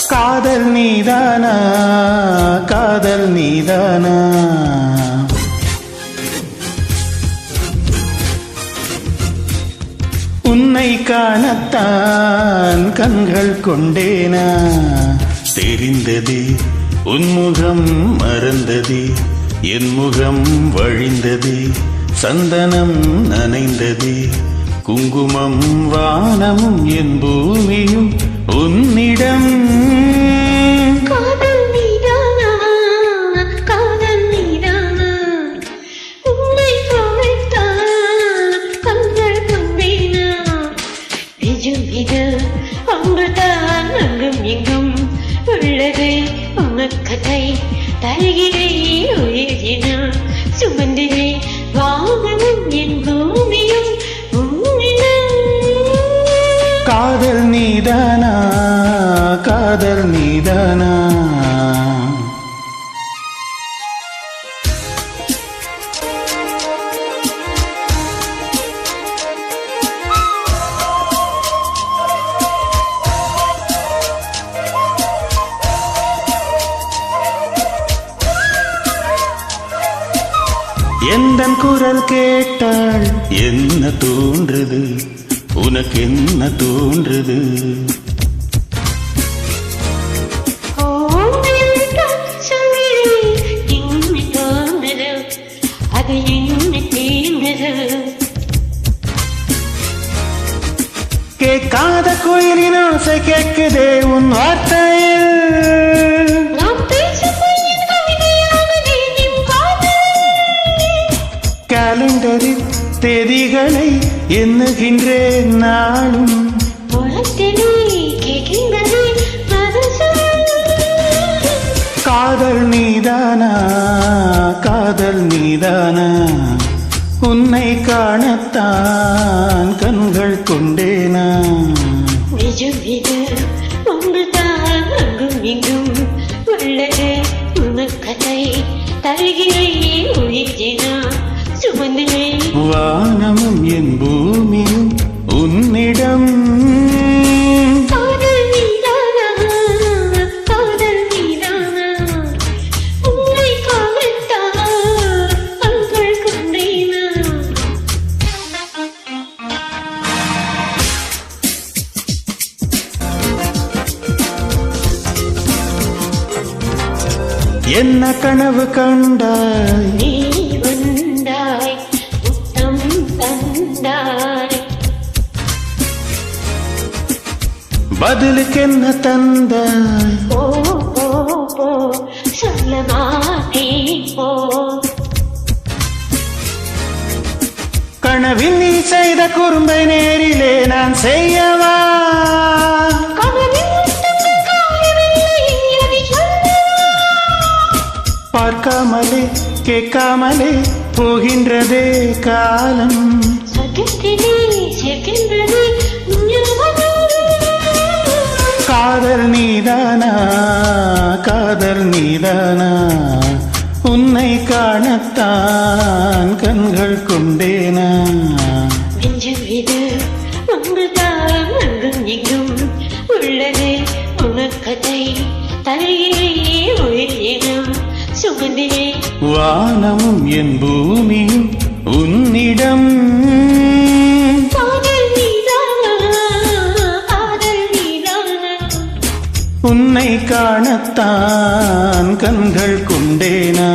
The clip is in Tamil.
காதல் நீதானா காதல் நீதானா உன்னை காணத்தான் கண்கள் கொண்டேனா தெரிந்ததே உன்முகம் மறந்ததே என் முகம் வழிந்ததே சந்தனம் நனைந்ததே குங்குமம் வானமும் என் பூமியும் உன்னிடம் காதல் நீதானா காதல் நீதானா உன்னை காணத்தான் கண்கள் கொண்டேனா நிஜம் இது அங்குதான் அங்கும் இங்கும் உள்ளது உனக்கதை தருகிறேன் உயிரினா சுமந்திரே வானமும் என் பூமியும் காதல் நீதானா காதல் நீதானா எந்தன் குரல் கேட்டால் என்ன தோன்றுது உனக்கு என்ன தோன்றுது அது என்ன தீர்ந்தது கேட்காத கோயிலின் ஓசை கேட்குதே உன் வார்த்தையில் காலண்டரில் தேதிகளை எண்ணுகின்றேன் நாளும் காதல் நீதானா காதல் நீதானா உன்னை காணத்தான் கண்கள் கொண்டேனா நிஜம் இது ஒன்றுதான் அங்கும் இங்கும் உள்ளது உனக்கதை தருகிறேன் உயிரினா சுமந்திரே வானமும் என் பூமியும் உன்னிடம் காதல் நீதானா காதல் நீதானா உன்னை காணத்தான் கண்கள் கொண்டேனா என்ன கனவு கண்டாய் நீ வந்தாய் முத்தம் தந்தாய் பதிலுக்கு என்ன தந்தாய் போ போ போ சொல்ல மாட்டேன் போ கனவில் நீ செய்த குறும்பை நேரிலே நான் செய்யவா பார்க்காமலே கேட்காமலே போகின்றதே காலம் காதல் நீதானா காதல் நீதானா உன்னை காணத்தான் கண்கள் கொண்டேனா நெஞ்சம் இது ஒன்றுதான் அங்கும் இங்கும் உள்ளது உனக்கதை தருகிறே உயிரினம் சுமந்திரே வானமும் என் பூமியும் உன்னிடம் காதல் நீதானா காதல் நீதானா உன்னை காணத்தான் கண்கள் கொண்டேனா